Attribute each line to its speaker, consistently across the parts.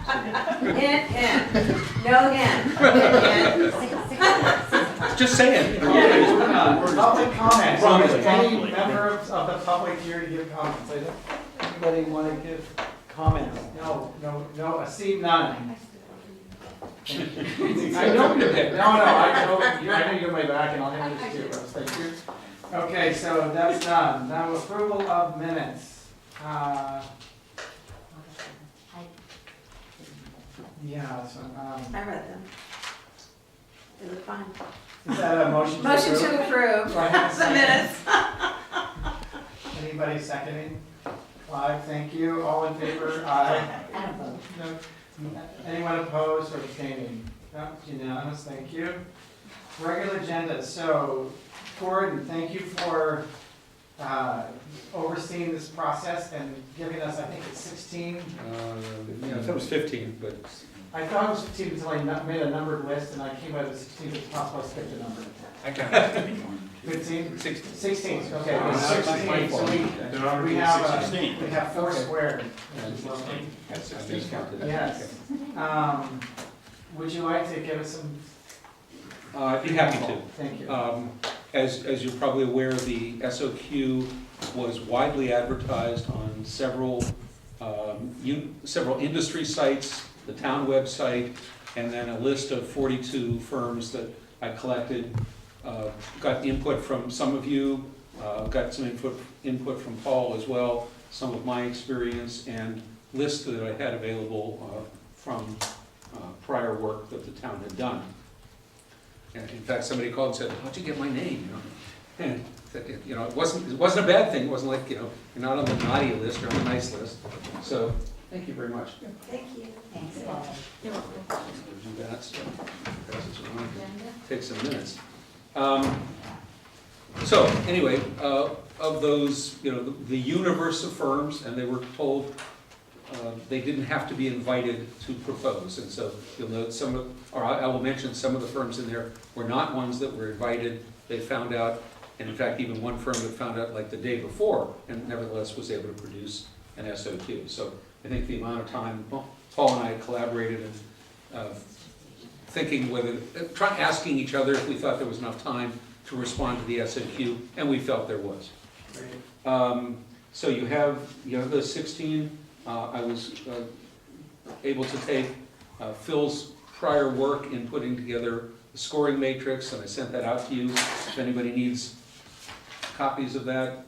Speaker 1: Hint, hint. No hint. Hint, hint.
Speaker 2: Just saying.
Speaker 3: Public comments.
Speaker 2: Promise.
Speaker 3: Any member of the public here to give comments? Anybody want to give comments? No, I see none. I know you did. No, I know you're my back and I'll hand this to you, Rose. Thank you. Okay, so that's done. Now approval of minutes. Yeah, so,
Speaker 1: I read them. They look fine.
Speaker 3: is that a motion to
Speaker 1: Motion
Speaker 3: approve?
Speaker 1: to approve
Speaker 3: Do I have a
Speaker 1: the
Speaker 3: second?
Speaker 1: minutes.
Speaker 3: Anybody seconding? Clive, thank you. All in favor? Aye.
Speaker 1: I don't vote.
Speaker 3: No. Anyone opposed or abstaining? No, unanimous, thank you. Regular agenda, so Gordon, thank you for overseeing this process and giving us, I think it's 16.
Speaker 2: Yeah, it was 15, but
Speaker 3: I thought it was 15 until I made a numbered list and I came out with 16, it's possible I skipped a number.
Speaker 2: I got
Speaker 3: 15?
Speaker 2: 16.
Speaker 3: 16, okay, it was
Speaker 2: Oh,
Speaker 3: 16, so we have four squared.
Speaker 2: That's discounted.
Speaker 3: Yes. Would you like to give us some?
Speaker 2: I'd be happy to.
Speaker 3: Thank you.
Speaker 2: As you're probably aware, the SOQ was widely advertised on several industry sites, the town website, and then a list of 42 firms that I collected. Got input from some of you, got some input from Paul as well, some of my experience, and lists that I had available from prior work that the town had done. And in fact, somebody called and said, "How'd you get my name?" And it wasn't a bad thing. It wasn't like, you're not on the naughty list or on the nice list. So thank you very much.
Speaker 1: Thank you. Thanks.
Speaker 2: Do that, so pass it around. Take some minutes. So anyway, of those, the universe of firms, and they were told they didn't have to be invited to propose. And so you'll note I will mention some of the firms in there were not ones that were invited. They found out, and in fact, even one firm that found out like the day before, and nevertheless was able to produce an SOQ. So I think the amount of time Paul and I collaborated in thinking asking each other if we thought there was enough time to respond to the SOQ, and we felt there was.
Speaker 3: Great.
Speaker 2: So you have the 16. I was able to take Phil's prior work in putting together the scoring matrix, and I sent that out to you. If anybody needs copies of that.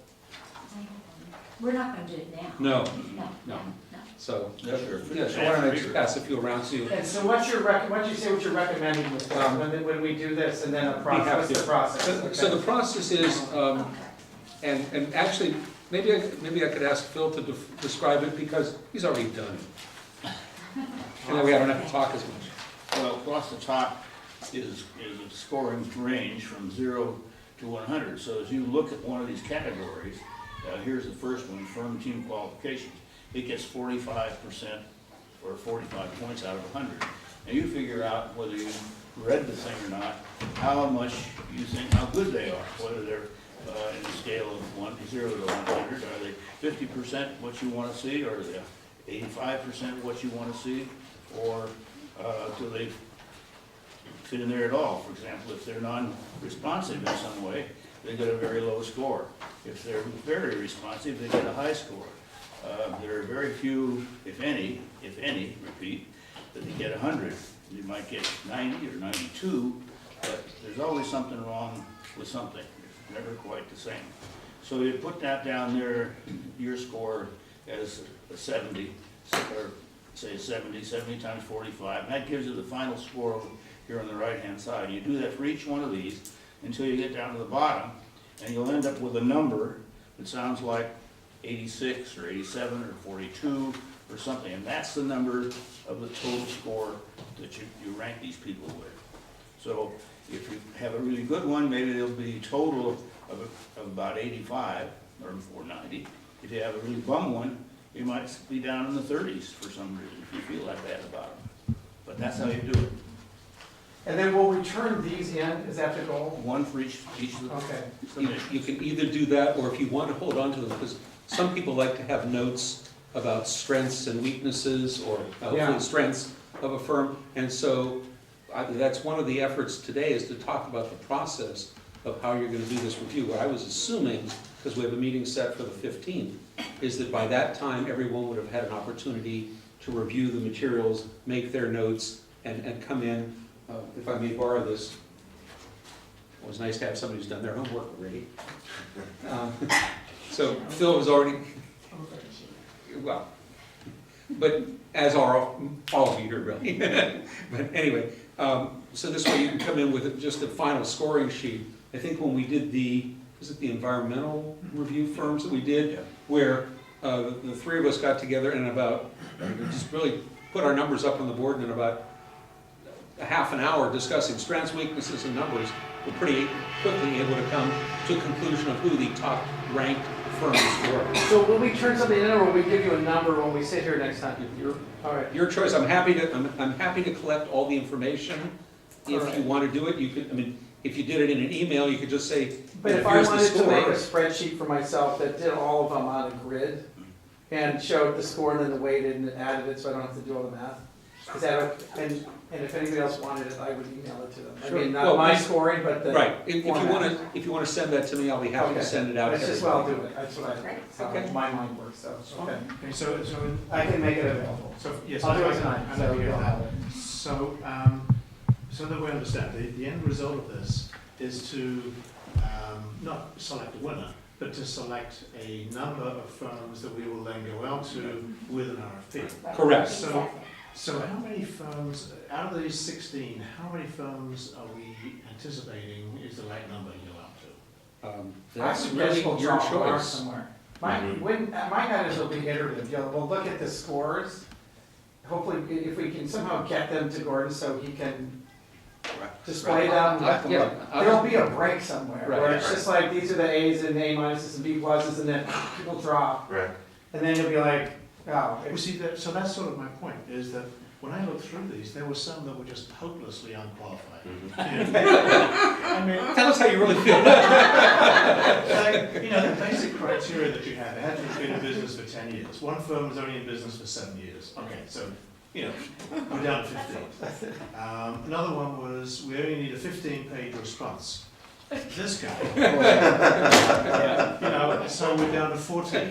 Speaker 4: We're not going to do it now.
Speaker 2: No.
Speaker 4: No.
Speaker 2: So,
Speaker 5: Yeah, sure.
Speaker 2: so why don't I just pass a few around to you?
Speaker 3: And so why don't you say what you're recommending with this, when we do this, and then a process, what's the process?
Speaker 2: So the process is, and actually, maybe I could ask Phil to describe it, because he's already done it. And that way I don't have to talk as much.
Speaker 5: Well, across the top is a scoring range from 0 to 100. So as you look at one of these categories, here's the first one, firm team qualifications. It gets 45% or 45 points out of 100. And you figure out whether you read the thing or not, how much you think, how good they are, whether they're in the scale of 0 to 100. Are they 50% what you want to see, or are they 85% what you want to see, or do they fit in there at all? For example, if they're non-responsive in some way, they get a very low score. If they're very responsive, they get a high score. There are very few, if any, repeat, that they get 100. You might get 90 or 92, but there's always something wrong with something. It's never quite the same. So you put that down there, your score as a 70, or say 70 times 45, and that gives you the final score over here on the right-hand side. You do that for each one of these until you get down to the bottom, and you'll end up with a number that sounds like 86 or 87 or 42 or something, and that's the number of the total score that you rank these people with. So if you have a really good one, maybe there'll be a total of about 85 or 90. If you have a really bum one, you might be down in the 30s for some reason if you feel that bad about them. But that's how you do it.
Speaker 3: And then we'll return these in, is that the goal?
Speaker 5: One for each of the
Speaker 3: Okay.
Speaker 2: You can either do that, or if you want to hold on to them, because some people like to have notes about strengths and weaknesses, or
Speaker 3: Yeah.
Speaker 2: hopefully strengths of a firm. And so that's one of the efforts today, is to talk about the process of how you're gonna do this review. What I was assuming, because we have a meeting set for the 15th, is that by that time, everyone would have had an opportunity to review the materials, make their notes, and come in. If I may borrow this, it was nice to have somebody who's done their homework already. So Phil has already, well, but as are all of you here, really. But anyway, so this way you can come in with just the final scoring sheet. I think when we did was it the environmental review firms that we did, where the three of us got together and just really put our numbers up on the board, and in about a half an hour discussing strengths, weaknesses, and numbers, we're pretty quickly able to come to a conclusion of who the top ranked firms were.
Speaker 3: So will we turn something in, or will we give you a number when we sit here next time? All right.
Speaker 2: Your choice. I'm happy to collect all the information. If
Speaker 3: Alright.
Speaker 2: you want to do it, you could, I mean, if you did it in an email, you could just say,
Speaker 3: But if I
Speaker 2: here's the
Speaker 3: wanted to make a
Speaker 2: score.
Speaker 3: spreadsheet for myself that did all of them on a grid and showed the score and then the weighted and added it, so I don't have to do all the math. Is that okay? And if anybody else wanted it, I would email it to them. I
Speaker 2: Sure.
Speaker 3: mean,
Speaker 2: Well,
Speaker 3: not my
Speaker 2: we-
Speaker 3: scoring, but the.
Speaker 2: Right, if you
Speaker 3: format.
Speaker 2: want to send that to me, I'll be happy to
Speaker 3: Okay.
Speaker 2: send it out to
Speaker 3: That's just what I'll
Speaker 2: everybody.
Speaker 3: do it, that's what
Speaker 1: Great.
Speaker 3: how
Speaker 2: Okay.
Speaker 3: my mind works, so, okay.
Speaker 6: Okay, so,
Speaker 3: I can make it available.
Speaker 6: yes,
Speaker 3: I'll do it
Speaker 6: I'm
Speaker 3: tonight,
Speaker 6: happy
Speaker 3: so
Speaker 6: to
Speaker 3: you'll
Speaker 6: hear
Speaker 3: have
Speaker 6: that.
Speaker 3: it.
Speaker 6: So that we understand, the end result of this is to not select a winner, but to select a number of firms that we will then go out to with an RFP.
Speaker 2: Correct.
Speaker 6: So how many firms, out of these 16, how many firms are we anticipating is the right number to go out to?
Speaker 2: That's
Speaker 3: I
Speaker 2: really
Speaker 3: guess we'll
Speaker 2: your
Speaker 3: draw a mark
Speaker 2: choice.
Speaker 3: somewhere. My guidance will be iterative, we'll look at the scores. Hopefully, if we can somehow get them to Gordon so he can display them.
Speaker 2: Yeah,
Speaker 3: There'll be a break somewhere, where
Speaker 2: Right.
Speaker 3: it's just like, these are the A's and A minuses and B pluses, and then people drop.
Speaker 7: Right.
Speaker 3: And then you'll be like, oh,
Speaker 6: Well, see, so that's sort of my point, is that when I looked through these, there were some that were just hopelessly unqualified. I mean,
Speaker 2: Tell us how you really feel.
Speaker 6: like, the basic criteria that you have, they had to have been in business for 10 years. One firm was only in business for 7 years. Okay, so, we're down to 15. Another one was, we only need a 15-page response. This guy. So we're down to 14. So, I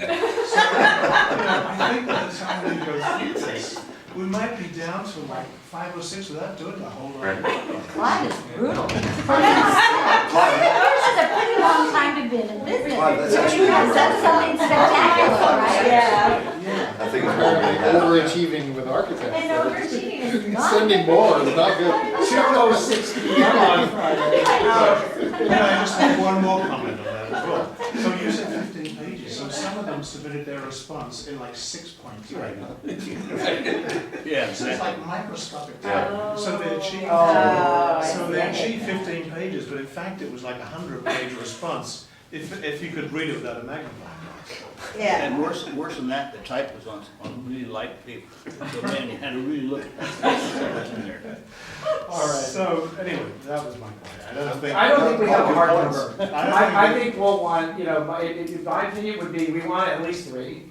Speaker 6: think by the time we go through this, we might be down to like 5 or 6 without doing a whole lot of work.
Speaker 4: Clyde is brutal. That's a pretty long time to be in business.
Speaker 7: Clyde, that's
Speaker 4: You
Speaker 7: actually
Speaker 4: have done something spectacular, right?
Speaker 1: Yeah.
Speaker 7: I think it's very
Speaker 8: Overachieving with architects.
Speaker 4: And overachieving is not.
Speaker 8: Sending more is not good.
Speaker 3: 2:60 on Friday.
Speaker 6: I just have one more comment on that as well. So you said 15 pages, so some of them submitted their response in like 6 points. Right.
Speaker 5: Yeah,
Speaker 6: So it's like microscopic.
Speaker 7: Yeah.
Speaker 6: So they achieved,
Speaker 1: Oh,
Speaker 6: so they
Speaker 1: I see.
Speaker 6: achieved 15 pages, but in fact it was like a 100-page response, if you could read it without a magnifying glass.
Speaker 1: Yeah.
Speaker 5: And worse than that, the type was on really light paper. So man, you had to really look at what's in there.
Speaker 3: All right.
Speaker 6: So anyway, that was my point.
Speaker 3: I don't think we have a hard number. I
Speaker 6: think.
Speaker 3: think we'll want, my opinion would be, we want at least 3.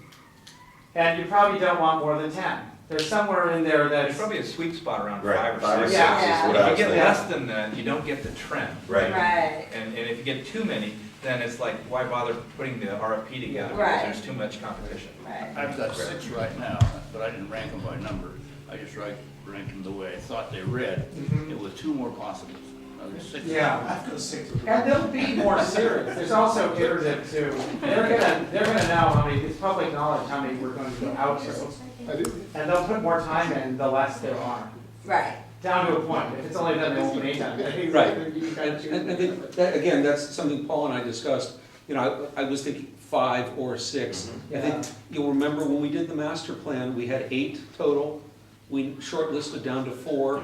Speaker 3: And you probably don't want more than 10. There's somewhere in there
Speaker 9: There's
Speaker 3: that's,
Speaker 9: probably a sweet spot around
Speaker 7: Right,
Speaker 9: 5 or 6.
Speaker 3: Yeah.
Speaker 7: is what I
Speaker 9: If
Speaker 7: was
Speaker 9: you get
Speaker 7: thinking.
Speaker 9: less than that, you don't get the trend.
Speaker 7: Right.
Speaker 1: Right.
Speaker 9: And if you get too many, then it's like, why bother putting the RFP together?
Speaker 1: Right.
Speaker 9: Because there's too much competition.
Speaker 1: Right.
Speaker 5: I've got 6 right now, but I didn't rank them by number. I just ranked them the way I thought they read. It was 2 more possibles. There's 6.
Speaker 3: yeah.
Speaker 6: I've got 6.
Speaker 3: And they'll be more serious. There's also iterative too. They're gonna know how many, it's public knowledge how many we're going to go out to.
Speaker 8: I do.
Speaker 3: And they'll put more time in the less there are.
Speaker 1: Right.
Speaker 3: Down to a point. If it's only them, they won't put any time.
Speaker 2: Right.
Speaker 3: You gotta choose.
Speaker 2: And I think, that, again, that's something Paul and I discussed. I was thinking 5 or 6. I think you'll remember when we did the master plan, we had 8 total. We shortlisted down to 4.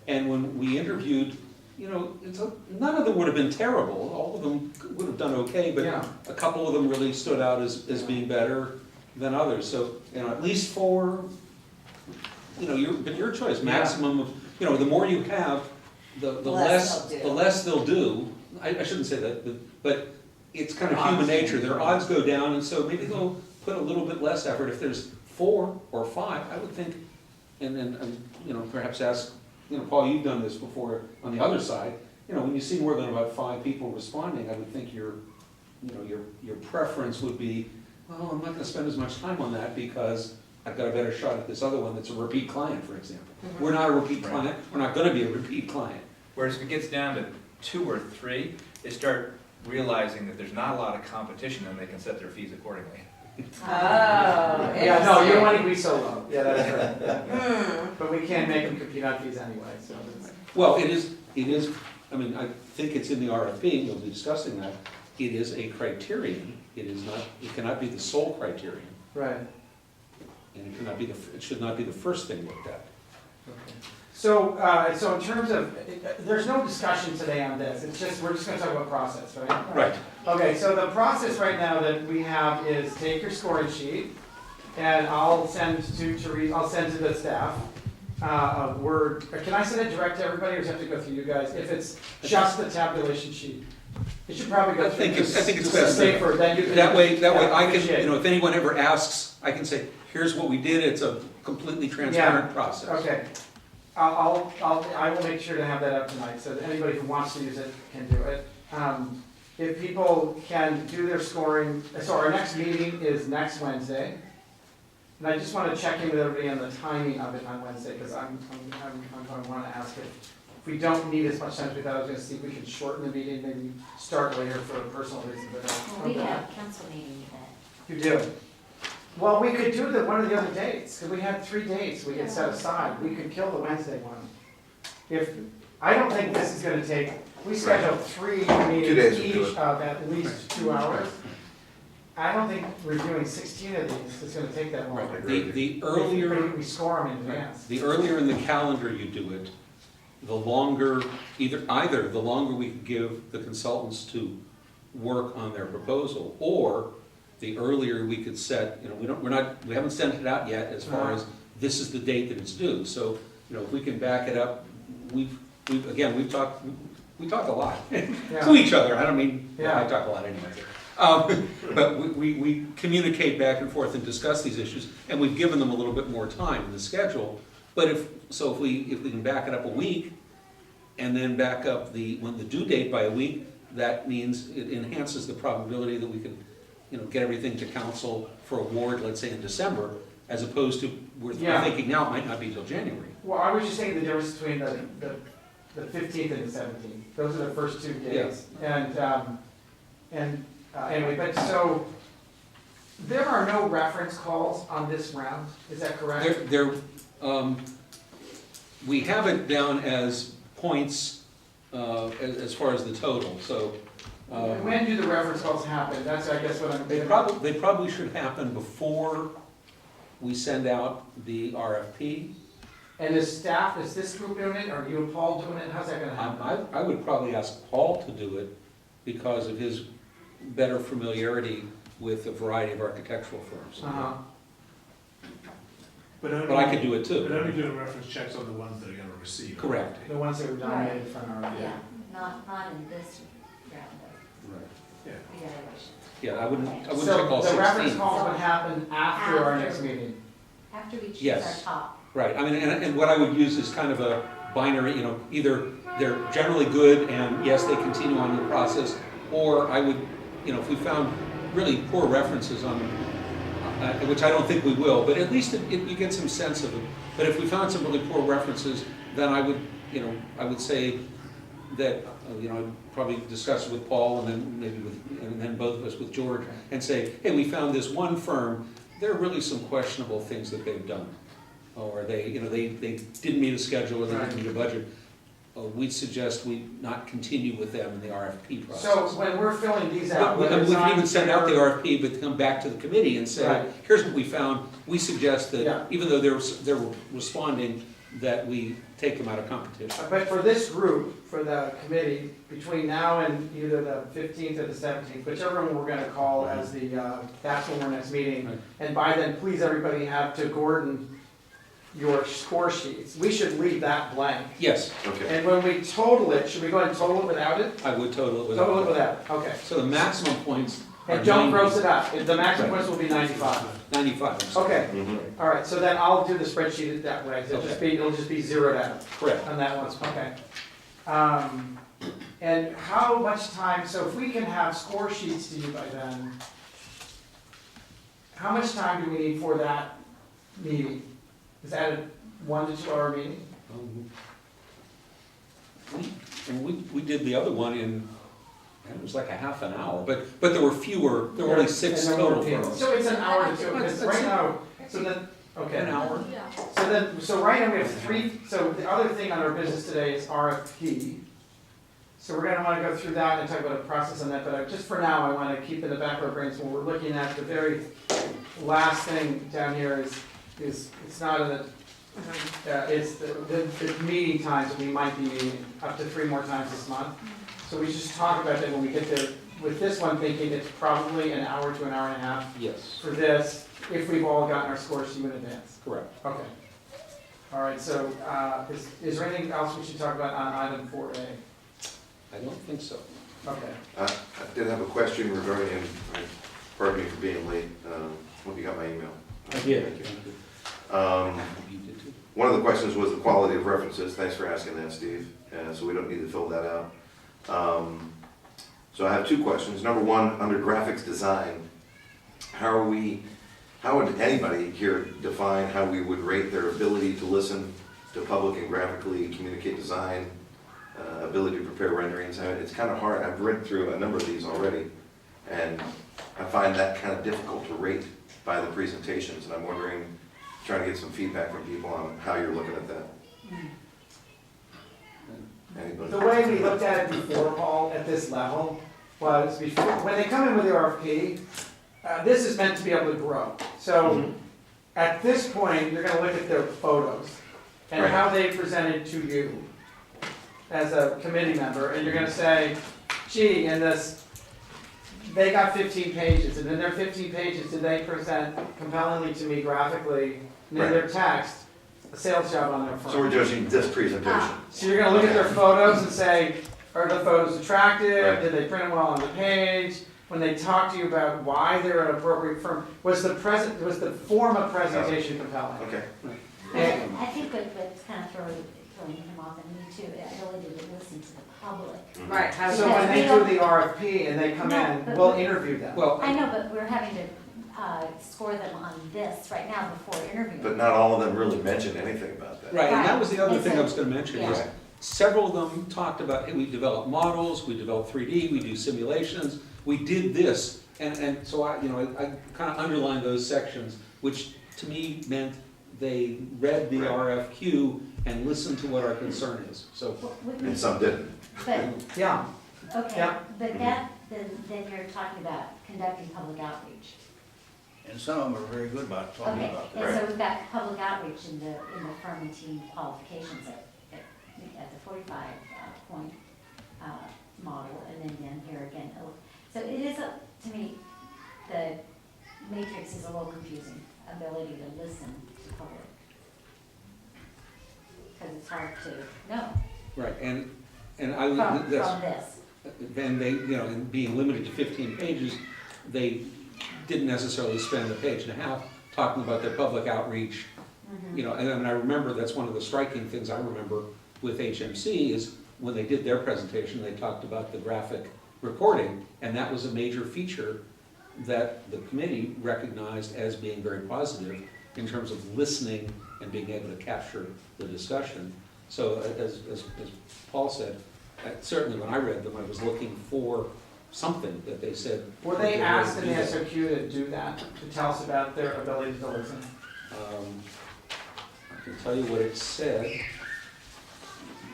Speaker 2: And when we interviewed, none of them would have been terrible. All of them would have done okay, but
Speaker 3: Yeah.
Speaker 2: a couple of them really stood out as being better than others. So, at least 4, but your choice, maximum of, the more you have, the
Speaker 1: Less they'll do.
Speaker 2: the less they'll do. I shouldn't say that, but it's kind of human nature. Their odds go down, and so maybe they'll put a little bit less effort. If there's 4 or 5, I would think, and then, you know, perhaps ask, you know, Paul, you've done this before on the other side, you know, when you see more than about 5 people responding, I would think your preference would be, well, I'm not gonna spend as much time on that because I've got a better shot at this other one that's a repeat client, for example. We're not a repeat client, we're not gonna be a repeat client.
Speaker 9: Whereas if it gets down to 2 or 3, they start realizing that there's not a lot of competition and they can set their fees accordingly.
Speaker 4: Oh,
Speaker 3: Yeah, no, you don't want to be so low. Yeah, that's right. Yeah. But we can't make them compete on fees anyway, so.
Speaker 2: Well, it is, I mean, I think it's in the RFP, we'll be discussing that. It is a criterion, it is not, it cannot be the sole criterion,
Speaker 3: Right.
Speaker 2: and it cannot be it should not be the first thing looked at.
Speaker 3: Okay. So, so in terms of, there's no discussion today on this, it's just, we're just gonna talk about process, right?
Speaker 2: Right.
Speaker 3: Okay, so the process right now that we have is take your scoring sheet, and I'll send to Therese, I'll send to the staff, a Word, can I send it direct to everybody, or does it have to go through you guys? If it's just the tabulation sheet, it should probably go
Speaker 2: I
Speaker 3: through.
Speaker 2: think it's
Speaker 3: just
Speaker 2: best that-
Speaker 3: safer, then you can.
Speaker 2: That way I can,
Speaker 3: appreciate
Speaker 2: you know, if anyone ever asks, I can say, here's what we did, it's a completely transparent process.
Speaker 3: Okay, I will make sure to have that up tonight, so that anybody who wants to use it can do it. If people can do their scoring, so our next meeting is next Wednesday. And I just want to check in with everybody on the timing of it on Wednesday, because I'm going to want to ask if we don't need as much time as we thought I was going to see, if we can shorten the meeting, maybe start later for a personal reason, but.
Speaker 4: Well, we have council meeting that.
Speaker 3: You do? Well, we could do one of the other dates, because we had 3 dates we could set aside. We could kill the Wednesday one. I don't think this is gonna take, we scheduled 3
Speaker 7: 2 days
Speaker 3: meetings
Speaker 7: would do
Speaker 3: each
Speaker 7: it.
Speaker 3: of at least 2 hours. I don't think reviewing 16 of these is gonna take that long.
Speaker 2: Right. The earlier,
Speaker 3: We score them in advance.
Speaker 2: the earlier in the calendar you do it, the longer, either the longer we can give the consultants to work on their proposal, or the earlier we could set, you know, we haven't sent it out yet as far as this is the date that it's due. So, you know, if we can back it up, we talk a lot to each other. I don't mean, well, I talk a lot anyway. But we communicate back and forth and discuss these issues, and we've given them a little bit more time in the schedule. But if we can back it up a week, and then back up the due date by a week, that means it enhances the probability that we can, you know, get everything to council for award, let's say in December, as opposed to, we're thinking now it might not be till January.
Speaker 3: Well, I was just thinking the difference between the 15th and the 17th. Those are the first 2 days. And anyway, but so, there are no reference calls on this round, is that correct?
Speaker 2: We have it down as points, as far as the total, so.
Speaker 3: When do the reference calls happen? That's, I guess, what I'm.
Speaker 2: They probably should happen before we send out the RFP.
Speaker 3: And is staff, is this group doing it, or you and Paul doing it? How's that gonna happen?
Speaker 2: I would probably ask Paul to do it because of his better familiarity with a variety of architectural firms.
Speaker 3: Uh-huh.
Speaker 6: But only,
Speaker 2: But I could do it
Speaker 6: but
Speaker 2: too.
Speaker 6: only doing reference checks on the ones that are gonna receive.
Speaker 2: Correct.
Speaker 3: The ones that were nominated for an RFP.
Speaker 4: Yeah, not in this round of
Speaker 2: Right.
Speaker 6: Yeah.
Speaker 4: evaluation.
Speaker 2: Yeah, I wouldn't check all
Speaker 3: So the reference
Speaker 2: 16.
Speaker 3: calls would happen after our
Speaker 4: After.
Speaker 3: next meeting?
Speaker 4: After we choose
Speaker 2: Yes.
Speaker 4: our top.
Speaker 2: Right, I mean, and what I would use is kind of a binary, you know, either they're generally good and yes, they continue on the process, or I would, you know, if we found really poor references on, which I don't think we will, but at least you get some sense of it. But if we found some really poor references, then I would, you know, I would say that, you know, I'd probably discuss it with Paul and then maybe and then both of us with George and say, hey, we found this one firm, there are really some questionable things that they've done. Or they, you know, they didn't meet a schedule or they didn't meet a budget. We'd suggest we not continue with them in the RFP process.
Speaker 3: So when we're filling these out,
Speaker 2: We
Speaker 3: whether it's
Speaker 2: can
Speaker 3: on
Speaker 2: even send out the
Speaker 3: your-
Speaker 2: RFP, but come back to the committee and say,
Speaker 3: Right.
Speaker 2: here's what we found. We suggest
Speaker 3: Yeah.
Speaker 2: that, even though they're responding, that we take them out of competition.
Speaker 3: But for this group, for the committee, between now and either the 15th or the 17th, whichever one we're gonna call as the, that's when we're next meeting.
Speaker 2: Right.
Speaker 3: And by then, please, everybody have to Gordon your score sheets. We should leave that blank.
Speaker 2: Yes,
Speaker 7: Okay.
Speaker 3: And when we total it, should we go ahead and total it without it?
Speaker 2: I would total it without.
Speaker 3: Total it without, okay.
Speaker 2: So the maximum points
Speaker 3: And don't gross it up, the maximum points will be 95.
Speaker 2: 95, I'm sorry.
Speaker 3: Okay,
Speaker 7: Mhm.
Speaker 3: all right, so then I'll do the spreadsheet that way, it'll just be zeroed out
Speaker 2: Correct.
Speaker 3: on that one, okay. And how much time, so if we can have score sheets to you by then, how much time do we need for that meeting? Is that a 1 to 2 hour meeting?
Speaker 2: We did the other one in, it was like a half an hour, but there were fewer, there were only 6
Speaker 3: And there were
Speaker 2: total
Speaker 3: people.
Speaker 2: firms.
Speaker 3: So it's an hour to 2, because right now, so then, okay.
Speaker 2: An hour.
Speaker 3: So right now we have 3, so the other thing on our business today is RFP. So we're gonna wanna go through that and talk about a process on that, but just for now, I wanna keep in the back of our brains when we're looking at the very last thing down here is it's not in the, it's the meeting times that we might be meeting up to 3 more times this month. So we just talk about that when we get there. With this one, thinking it's probably an hour to an hour and a half
Speaker 2: Yes,
Speaker 3: for this, if we've all gotten our scores to you in advance.
Speaker 2: correct.
Speaker 3: Okay. All right, so, is there anything else we should talk about on item 4A?
Speaker 2: I don't think so.
Speaker 3: Okay.
Speaker 7: I did have a question regarding, and pardon me for being late, hope you got my email.
Speaker 2: I did.
Speaker 7: Thank you.
Speaker 2: You did too.
Speaker 7: One of the questions was the quality of references, thanks for asking that, Steve, so we don't need to fill that out. So I have 2 questions. Number 1, under graphics design, how would anybody here define how we would rate their ability to listen to public and graphically communicate design, ability to prepare renderings? It's kind of hard, I've read through a number of these already, and I find that kind of difficult to rate by the presentations, and I'm wondering, trying to get some feedback from people on how you're looking at that. Anybody?
Speaker 3: The way we looked at it before, Paul, at this level, was before, when they come in with the RFP, this is meant to be able to grow. So, at this point, you're gonna look at their photos and
Speaker 7: Right.
Speaker 3: how they presented to you as a committee member, and you're gonna say, gee, in this, they got 15 pages, and in their 15 pages, did they present compellingly to me graphically, and in their text, a sales job on their front?
Speaker 7: So we're judging this presentation.
Speaker 3: So you're gonna look at their photos and say, are the photos attractive?
Speaker 7: Right.
Speaker 3: Did they print them well on the page? When they talk to you about why they're an appropriate firm, was the form of presentation compelling?
Speaker 7: Okay.
Speaker 3: And-
Speaker 4: I think what's kind of throwing him off, and me too, the ability to listen to the public.
Speaker 1: Right, how
Speaker 3: So
Speaker 1: so
Speaker 3: when they do the RFP and they come
Speaker 4: No,
Speaker 3: in,
Speaker 4: but-
Speaker 3: we'll interview them.
Speaker 2: Well,
Speaker 4: I know, but we're having to score them on this right now before interviewing.
Speaker 7: But not all of them really mentioned anything about that.
Speaker 2: right, and that was the other
Speaker 4: Right.
Speaker 2: thing I was gonna mention, is
Speaker 4: Yeah.
Speaker 2: several of them talked about, hey, we develop models, we develop 3D, we do simulations, we did this. And so I kind of underlined those sections, which to me meant they read the RFQ and listened to what our concern is, so.
Speaker 7: And some didn't.
Speaker 4: But,
Speaker 3: Yeah,
Speaker 4: okay,
Speaker 3: Yeah.
Speaker 4: but that, then you're talking about conducting public outreach.
Speaker 5: And some of them are very good about talking
Speaker 4: Okay,
Speaker 5: about that.
Speaker 4: and so we've got public outreach in the firm and team qualifications at the 45 point model, and then again, here again. So it is, to me, the matrix is a little confusing, ability to listen to public. Because it's hard to know
Speaker 2: Right, and I,
Speaker 4: from
Speaker 2: that's,
Speaker 4: this.
Speaker 2: then they, in being limited to 15 pages, they didn't necessarily spend a page and a half talking about their public outreach. And I remember, that's one of the striking things I remember with HMC is when they did their presentation, they talked about the graphic recording, and that was a major feature that the committee recognized as being very positive in terms of listening and being able to capture the discussion. So as Paul said, certainly when I read them, I was looking for something that they said.
Speaker 3: were they asked in the
Speaker 2: do that.
Speaker 3: SOQ to do that, to tell us about their ability to listen?
Speaker 2: I can tell you what it said.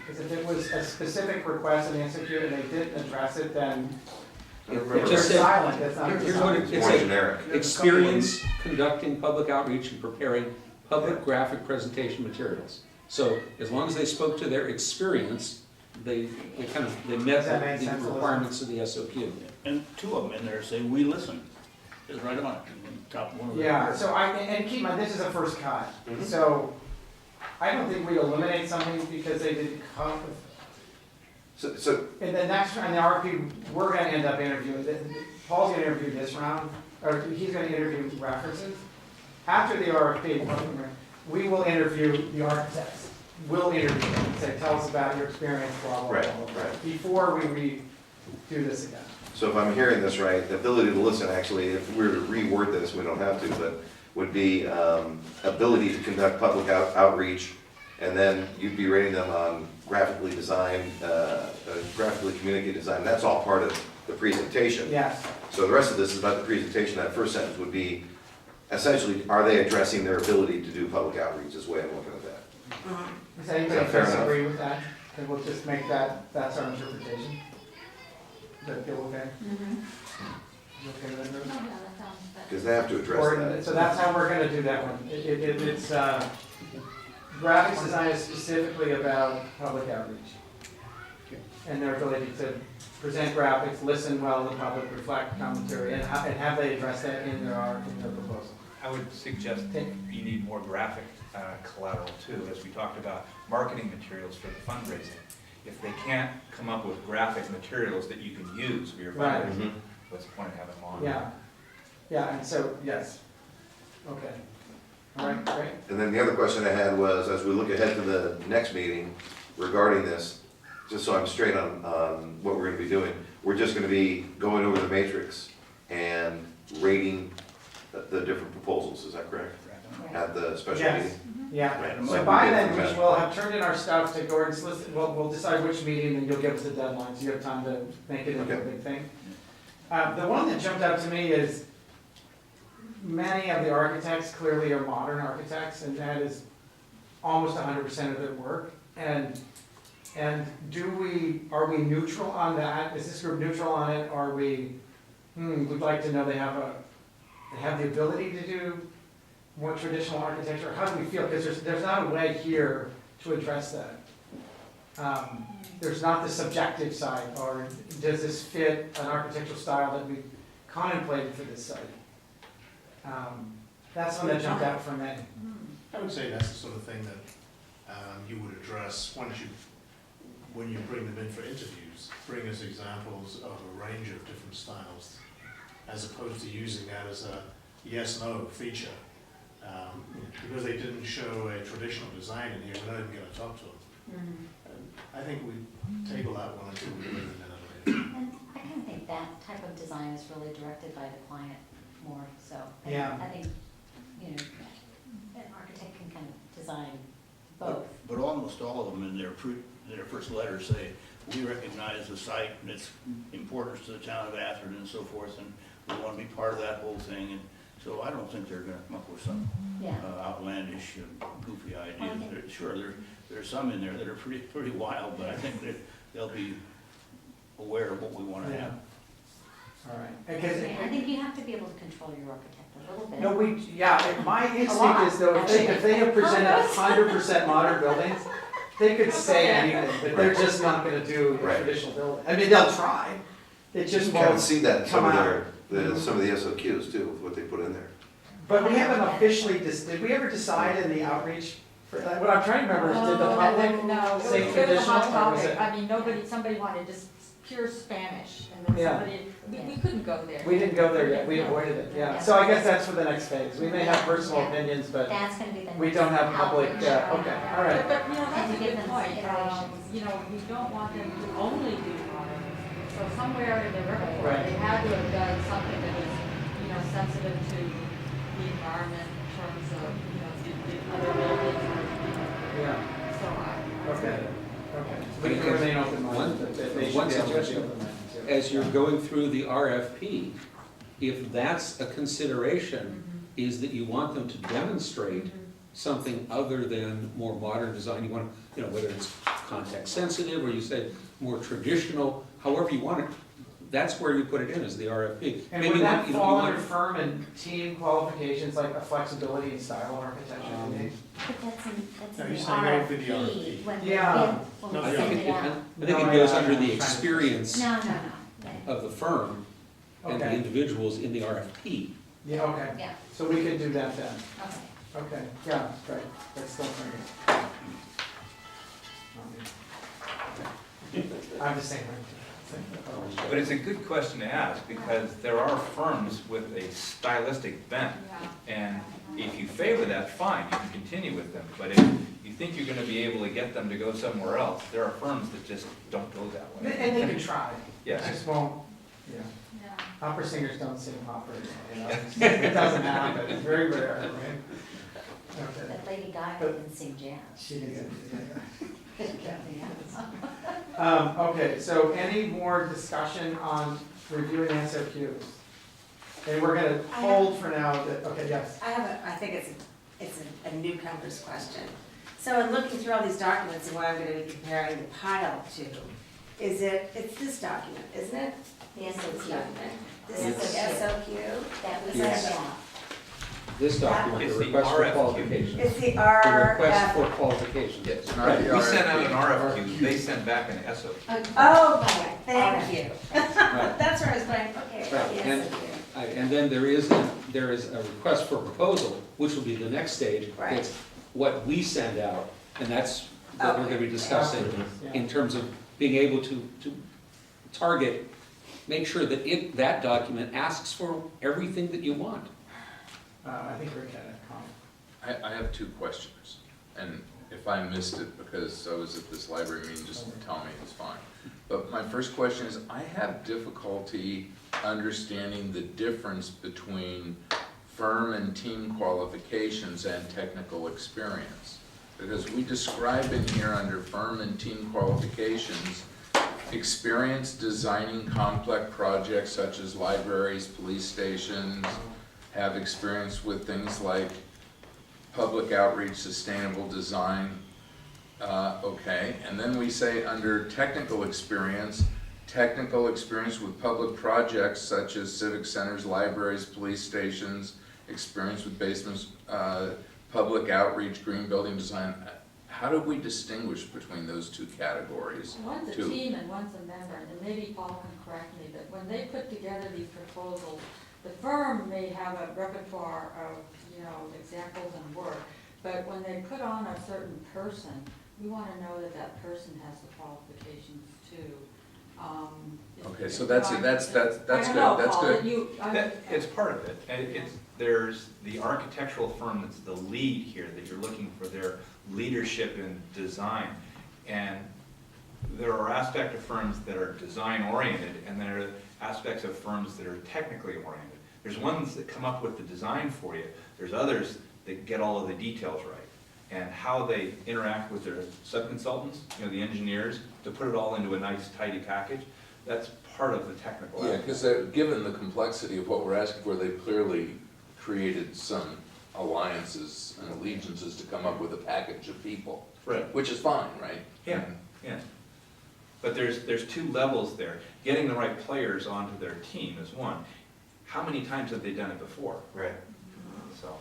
Speaker 3: Because if it was a specific request in the SOQ and they didn't address it, then
Speaker 2: It
Speaker 3: if they're
Speaker 2: just said,
Speaker 3: silent, that's not.
Speaker 2: here's what
Speaker 7: It's
Speaker 2: it
Speaker 7: more
Speaker 2: said.
Speaker 7: generic.
Speaker 2: Experience conducting public outreach and preparing public graphic presentation materials. So as long as they spoke to their experience, they met
Speaker 3: Does that make
Speaker 2: the
Speaker 3: sense, Elizabeth?
Speaker 2: requirements of the SOQ.
Speaker 5: And 2 of them in there say, we listen. It's right on it, top one of them.
Speaker 3: Yeah, so and keep in mind, this is a first cut,
Speaker 7: Mhm.
Speaker 3: so I don't think we eliminate something because they didn't come.
Speaker 7: So,
Speaker 3: In the next, in the RFP, we're gonna end up interviewing, Paul's gonna interview this round, or he's gonna interview references. After the RFP, we will interview the architects. We'll interview them and say, tell us about your experience, blah, blah, blah,
Speaker 7: Right,
Speaker 3: blah,
Speaker 7: right.
Speaker 3: before we do this again.
Speaker 7: so if I'm hearing this right, the ability to listen, actually, if we were to reword this, we don't have to, but would be ability to conduct public outreach, and then you'd be rating them on graphically designed, graphically communicated design. That's all part of the presentation.
Speaker 3: Yes,
Speaker 7: So the rest of this is about the presentation. That first sentence would be, essentially, are they addressing their ability to do public outreach, is the way I'm looking at that.
Speaker 3: does anybody
Speaker 7: Fair enough.
Speaker 3: disagree with that? Then we'll just make that's our interpretation. Does that feel okay? You okay with that, Ruth?
Speaker 4: No, that sounds better.
Speaker 7: Because they have to address
Speaker 3: Or-
Speaker 7: that.
Speaker 3: So that's how we're gonna do that one. It's, graphics design is specifically about public outreach. And their ability to present graphics, listen well to the public, reflect commentary, and have they address that in their proposal.
Speaker 9: I would suggest you need more graphic collateral too, as we talked about marketing materials for the fundraising. If they can't come up with graphic materials that you can use for your
Speaker 3: Right.
Speaker 9: fundraising, what's the point of having them on?
Speaker 3: Yeah, and so, yes. Okay. All right, great.
Speaker 7: And then the other question I had was, as we look ahead to the next meeting regarding this, just so I'm straight on what we're gonna be doing, we're just gonna be going over the matrix and rating the different proposals, is that correct? At the special
Speaker 3: Yes.
Speaker 7: meeting?
Speaker 3: Yeah.
Speaker 7: Right.
Speaker 3: So by then, we will have turned in our stuff to Gordon's list. We'll decide which meeting, and you'll give us a deadline, so you have time to make it into a
Speaker 7: Okay.
Speaker 3: big thing. The one that jumped out to me is many of the architects clearly are modern architects, and that is almost 100% of their work. And are we neutral on that? Is this group neutral on it? Are we, we'd like to know they have the ability to do more traditional architecture? How do we feel? Because there's not a way here to address that. There's not the subjective side, or does this fit an architectural style that we contemplated for this site? That's one that jumped out for me.
Speaker 6: I would say that's the sort of thing that you would address when you bring them in for interviews. Bring us examples of a range of different styles, as opposed to using that as a yes/no feature. Because they didn't show a traditional design in here, we're not even going to talk to them. I think we table that one until we bring them in at a later.
Speaker 4: And I kind of think that type of design is really directed by the client more, so.
Speaker 3: Yeah.
Speaker 4: I think, an architect can kind of design both.
Speaker 5: But almost all of them in their first letter say, we recognize the site and its importance to the town of Atherton and so forth, and we want to be part of that whole thing. And so I don't think they're going to come up with some
Speaker 4: Yeah.
Speaker 5: outlandish, goofy ideas. Sure, there's some in there that are pretty wild, but I think that they'll be aware of what we want to
Speaker 3: Yeah.
Speaker 5: have.
Speaker 3: All right. Because
Speaker 4: I think you have to be able to control your architect a little bit.
Speaker 3: no, my
Speaker 4: lot,
Speaker 3: instinct is though, if they have presented 100% modern buildings, they could say anything, but they're just not gonna do a
Speaker 7: Right.
Speaker 3: traditional building. I mean, they'll try, it just
Speaker 7: You kind of
Speaker 3: won't.
Speaker 7: see that in some
Speaker 3: come
Speaker 7: of
Speaker 3: out.
Speaker 7: some of the SOQs too, with what they put in there.
Speaker 3: But we haven't officially, did we ever decide in the outreach, what I'm trying to remember is, did the public
Speaker 1: No,
Speaker 3: say
Speaker 1: it was a
Speaker 3: traditional,
Speaker 1: hot
Speaker 3: or was
Speaker 1: topic.
Speaker 3: it?
Speaker 1: I mean, somebody wanted just pure Spanish, and then
Speaker 3: Yeah.
Speaker 1: we couldn't go there.
Speaker 3: We didn't go there yet, we avoided it, yeah. So I guess that's for the next phase. We may have personal opinions, but
Speaker 4: That's gonna be the.
Speaker 3: we don't have public,
Speaker 4: outreach.
Speaker 3: okay, all right.
Speaker 1: But, that's
Speaker 4: And
Speaker 1: a
Speaker 4: to give
Speaker 1: good
Speaker 4: them
Speaker 1: point.
Speaker 4: iterations.
Speaker 1: We don't want them to only do modern. So somewhere in the repertoire,
Speaker 3: Right.
Speaker 1: they had to have done something that was, sensitive to the environment in terms of, the other buildings or,
Speaker 3: Yeah,
Speaker 1: so I.
Speaker 3: okay, okay. We can remain open-minded, but they should
Speaker 2: One
Speaker 3: be able to be
Speaker 2: suggestion.
Speaker 3: open-minded too.
Speaker 2: As you're going through the RFP, if that's a consideration, is that you want them to demonstrate something other than more modern design, you want, whether it's context sensitive, or you say more traditional, however you want it, that's where you put it in, as the RFP.
Speaker 3: And
Speaker 2: Maybe
Speaker 3: would that
Speaker 2: you
Speaker 3: fall
Speaker 2: want-
Speaker 3: under firm and team qualifications, like a flexibility in style of architecture?
Speaker 4: But that's in
Speaker 6: No,
Speaker 4: the
Speaker 6: you're saying go with the
Speaker 4: RFP,
Speaker 6: RFP.
Speaker 4: when
Speaker 3: Yeah.
Speaker 4: when
Speaker 6: No,
Speaker 4: we
Speaker 2: I
Speaker 4: send
Speaker 2: think
Speaker 4: it
Speaker 2: it,
Speaker 4: out.
Speaker 2: I think it goes under the
Speaker 3: I'm trying to-
Speaker 2: experience
Speaker 4: No.
Speaker 2: of the firm and the
Speaker 3: Okay,
Speaker 2: individuals in the RFP.
Speaker 3: yeah, okay,
Speaker 4: Yeah,
Speaker 3: so we could do that then,
Speaker 4: okay.
Speaker 3: okay, yeah, great, that's still pretty good. I'm just saying.
Speaker 9: But it's a good question to ask, because there are firms with a stylistic bent.
Speaker 1: Yeah.
Speaker 9: And if you favor that, fine, you can continue with them. But if you think you're gonna be able to get them to go somewhere else, there are firms that just don't go that way.
Speaker 3: And they can try.
Speaker 9: Yes.
Speaker 3: It just won't, yeah.
Speaker 1: Yeah.
Speaker 3: Opera singers don't sing opera, you know, it doesn't happen, it's very rare, right? Okay.
Speaker 4: But Lady Gaga can sing jazz.
Speaker 3: She did,
Speaker 4: Yeah.
Speaker 3: okay, so any more discussion on reviewing SOQs? And we're gonna hold for now, okay, yes.
Speaker 10: I think it's a newcomer's question. So in looking through all these documents and what I'm gonna be comparing the pile to, it's this document, isn't it?
Speaker 4: The
Speaker 10: This
Speaker 4: SOQ.
Speaker 10: document. This
Speaker 4: Yes.
Speaker 10: is the SOQ.
Speaker 4: That was
Speaker 2: Yes.
Speaker 4: sent out.
Speaker 2: This document,
Speaker 9: It's
Speaker 2: the
Speaker 9: the
Speaker 2: request for
Speaker 9: RFQ.
Speaker 2: qualifications.
Speaker 10: It's the
Speaker 2: The request for
Speaker 10: RF.
Speaker 2: qualifications.
Speaker 8: It's
Speaker 9: Right,
Speaker 8: not the
Speaker 9: we sent out an
Speaker 8: RFP.
Speaker 9: RFQ, they sent back an SOQ.
Speaker 10: Oh, okay, thank you.
Speaker 2: Right.
Speaker 10: That's where I was going, okay,
Speaker 2: Right,
Speaker 10: the
Speaker 2: and-
Speaker 10: SOQ.
Speaker 2: And then there is a request for proposal, which will be the next stage.
Speaker 10: Right.
Speaker 2: It's what we send out, and that's what we're gonna be discussing
Speaker 3: Yeah.
Speaker 2: in terms of being able to target, make sure that that document asks for everything that you want.
Speaker 3: I think Rick had a comment.
Speaker 11: I have two questions, and if I missed it because I was at this library meeting, just tell me, it's fine. But my first question is, I have difficulty understanding the difference between firm and team qualifications and technical experience. Because we describe in here under firm and team qualifications, experience designing complex projects such as libraries, police stations, have experience with things like public outreach, sustainable design, okay. And then we say under technical experience with public projects such as civic centers, libraries, police stations, experience with basements, public outreach, green building design. How do we distinguish between those two categories?
Speaker 1: One's a team and one's a member, and maybe Paul can correct me, that when they put together these proposals, the firm may have a repertoire of, examples and work, but when they put on a certain person, we want to know that that person has the qualifications too.
Speaker 11: Okay, so that's good, that's
Speaker 1: I
Speaker 11: good,
Speaker 1: don't know,
Speaker 11: that's
Speaker 1: Paul,
Speaker 11: good.
Speaker 9: It's part of it, and there's the architectural firm that's the lead here, that you're looking for their leadership in design. And there are aspects of firms that are design-oriented, and there are aspects of firms that are technically oriented. There's ones that come up with the design for you, there's others that get all of the details right. And how they interact with their subconsultants, the engineers, to put it all into a nice tidy package, that's part of the technical
Speaker 11: Yeah,
Speaker 9: aspect.
Speaker 11: because given the complexity of what we're asking for, they've clearly created some alliances and allegiances to come up with a package of people.
Speaker 9: Right.
Speaker 11: Which is fine, right?
Speaker 9: Yeah, yeah. But there's two levels there. Getting the right players onto their team is one. How many times have they done it before?
Speaker 6: Right.
Speaker 9: So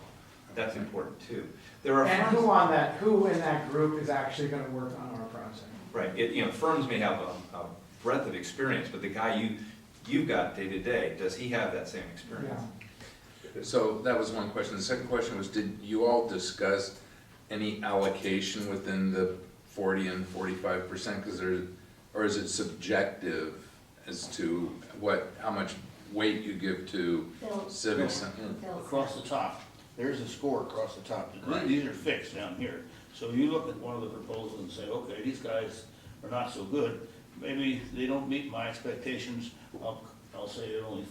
Speaker 9: that's important too. There are
Speaker 3: And
Speaker 9: firms,
Speaker 3: who in that group is actually gonna work on our project?
Speaker 9: right, firms may have a breadth of experience, but the guy you've got day to day, does he have that same experience?
Speaker 11: So that was one question. The second question was, did you all discuss any allocation within the 40 and 45%? Because or is it subjective as to how much weight you give to
Speaker 4: Bill-
Speaker 11: civic center?
Speaker 4: Bill-
Speaker 5: Across the top, there's a score across the top.
Speaker 11: Right.
Speaker 5: These are fixed down here. So you look at one of the proposals and say, okay, these guys are not so good. Maybe they don't meet my expectations. I'll say they're only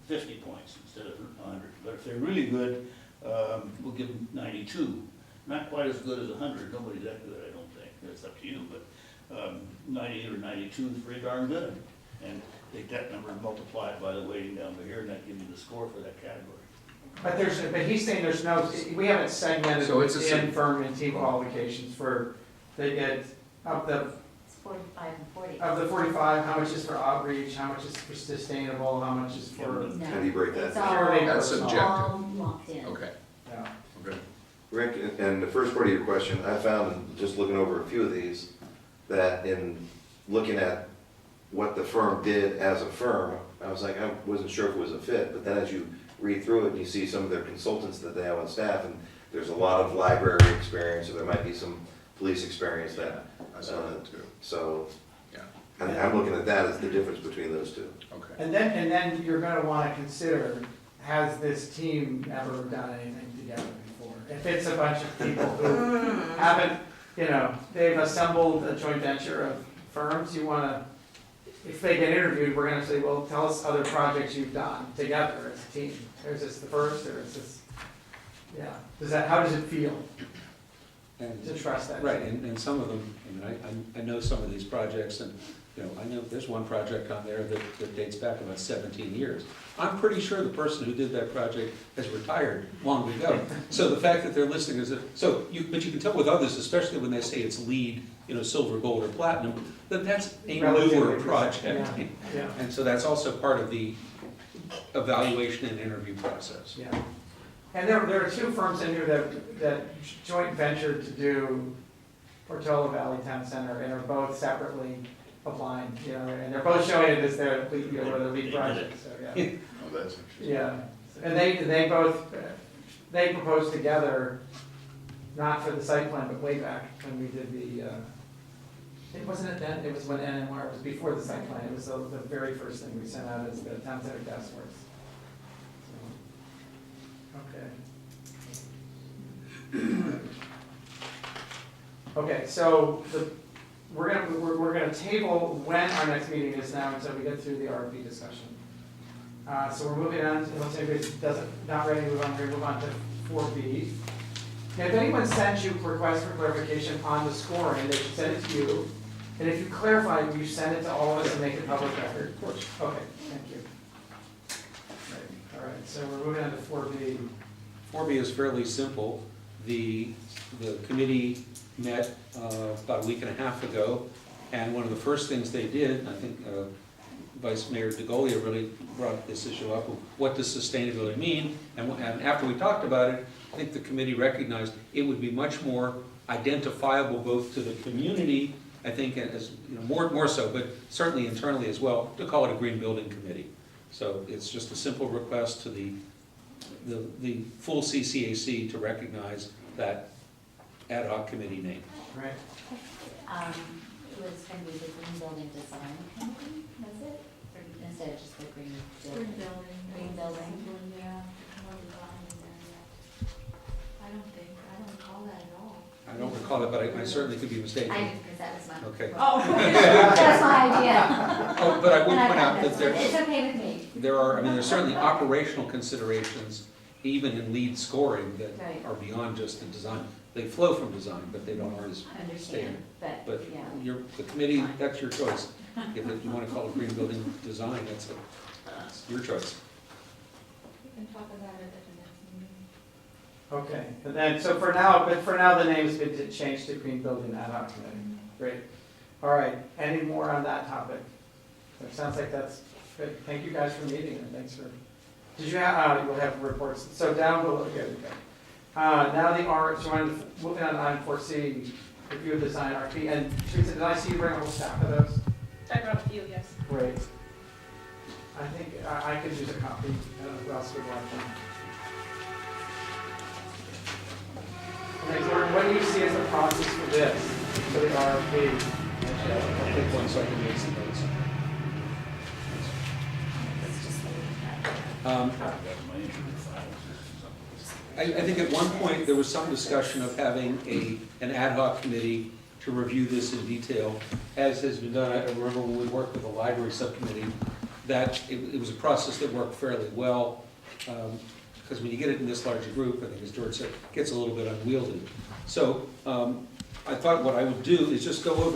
Speaker 5: 50 points instead of 100. But if they're really good, we'll give them 92. Not quite as good as 100. Nobody's that good, I don't think. That's up to you, but 90 or 92 is pretty darn good. And take that number and multiply it by the weighting down here, and that gives you the score for that category.
Speaker 3: But he's saying there's no, we haven't segmented
Speaker 11: So it's a
Speaker 3: within firm and team qualifications for, of
Speaker 4: It's 45 and 40.
Speaker 3: the 45, how much is for outreach, how much is for sustainable, how much is for,
Speaker 4: No,
Speaker 7: How do you break that
Speaker 4: it's
Speaker 7: down?
Speaker 3: Purely
Speaker 4: all-
Speaker 11: That's subjective.
Speaker 4: all lumped in.
Speaker 11: Okay,
Speaker 3: yeah.
Speaker 11: okay.
Speaker 7: Rick, and the first part of your question, I found, just looking over a few of these, that in looking at what the firm did as a firm, I was like, I wasn't sure if it was a fit, but then as you read through it and you see some of their consultants that they have on staff, and there's a lot of library experience, or there might be some police experience that,
Speaker 11: I saw that too.
Speaker 7: so,
Speaker 11: Yeah.
Speaker 7: And I'm looking at that as the difference between those two.
Speaker 11: Okay.
Speaker 3: And then you're gonna wanna consider, has this team ever done anything together before? If it's a bunch of people who haven't, they've assembled a joint venture of firms, you wanna, if they get interviewed, we're gonna say, well, tell us other projects you've done together as a team. Is this the first, or is this, how does it feel
Speaker 2: And-
Speaker 3: to trust that?
Speaker 2: Right, and some of them, I know some of these projects, and, I know there's one project on there that dates back about 17 years. I'm pretty sure the person who did that project has retired long ago. So the fact that they're listening is, but you can tell with others, especially when they say it's LEED, silver, gold, or platinum, that's a
Speaker 3: Relatively
Speaker 2: newer
Speaker 3: recent,
Speaker 2: project.
Speaker 3: Yeah.
Speaker 2: And so that's also part of the evaluation and interview process.
Speaker 3: Yeah, and there are two firms in here that joint ventured to do Portola Valley Town Center, and are both separately applying, and they're both showing it as their lead, one of their lead projects, so, yeah.
Speaker 11: Oh, that's interesting.
Speaker 3: Yeah, and they both, they proposed together, not for the site plan, but way back when we did the, it wasn't it then, it was when NMR, it was before the site plan, it was the very first thing we sent out as the Town Center Task Force. Okay. Okay, so we're gonna table when our next meeting is now until we get through the RFP discussion. So we're moving on, unless anybody not ready to move on, we're gonna move on to 4B. Now, if anyone sent you requests for clarification on the scoring, they should send it to you. And if you clarify, will you send it to all of us and make it public record? Of course. Okay, thank you. All right, so we're moving on to 4B.
Speaker 2: 4B is fairly simple. The committee met about a week and a half ago, and one of the first things they did, I think Vice Mayor DeGolia really brought this issue up, of what does sustainability mean? And after we talked about it, I think the committee recognized it would be much more identifiable both to the community, I think, as more so, but certainly internally as well, to call it a green building committee. So it's just a simple request to the full CCAC to recognize that ad hoc committee name.
Speaker 3: Right.
Speaker 4: It was going to be the green building design committee, was it? Or instead of just the green building? Green building.
Speaker 1: Yeah, more design in there, yeah. I don't recall that at all.
Speaker 2: I don't recall it, but I certainly could be mistaken.
Speaker 4: Because that was my.
Speaker 2: Okay.
Speaker 4: Oh, that's my idea.
Speaker 2: Oh, but I would
Speaker 4: And
Speaker 2: point out that
Speaker 4: it's okay with me.
Speaker 2: there's certainly operational considerations, even in lead scoring, that
Speaker 4: Right.
Speaker 2: are beyond just the design. They flow from design, but they don't always
Speaker 4: I
Speaker 2: stay.
Speaker 4: understand,
Speaker 2: But
Speaker 4: yeah.
Speaker 2: the committee, that's your choice. If you want to call it green building design, it's your choice.
Speaker 1: We can talk about it at the next meeting.
Speaker 3: Okay, and then, so for now, the name's been changed to Green Building Ad Hoc Committee. Great. All right, any more on that topic? It sounds like that's good. Thank you guys for meeting, and thanks for, did you have, you'll have reports, so down below, good. Now so moving on to item 4C, review of design RFP, and Teresa, did I see you bring a whole stack of those?
Speaker 12: I brought a few, yes.
Speaker 3: Great. I think I could use a copy, I don't know who else would like one. And then Gordon, what do you see as the process for this, for the RFP?
Speaker 2: I'll take one so I can make some notes. I think at one point, there was some discussion of having an ad hoc committee to review this in detail, as has been done. I remember when we worked with the library subcommittee, that it was a process that worked fairly well, because when you get it in this larger group, I think as George said, it gets a little bit unwieldy. So I thought what I would do is just go over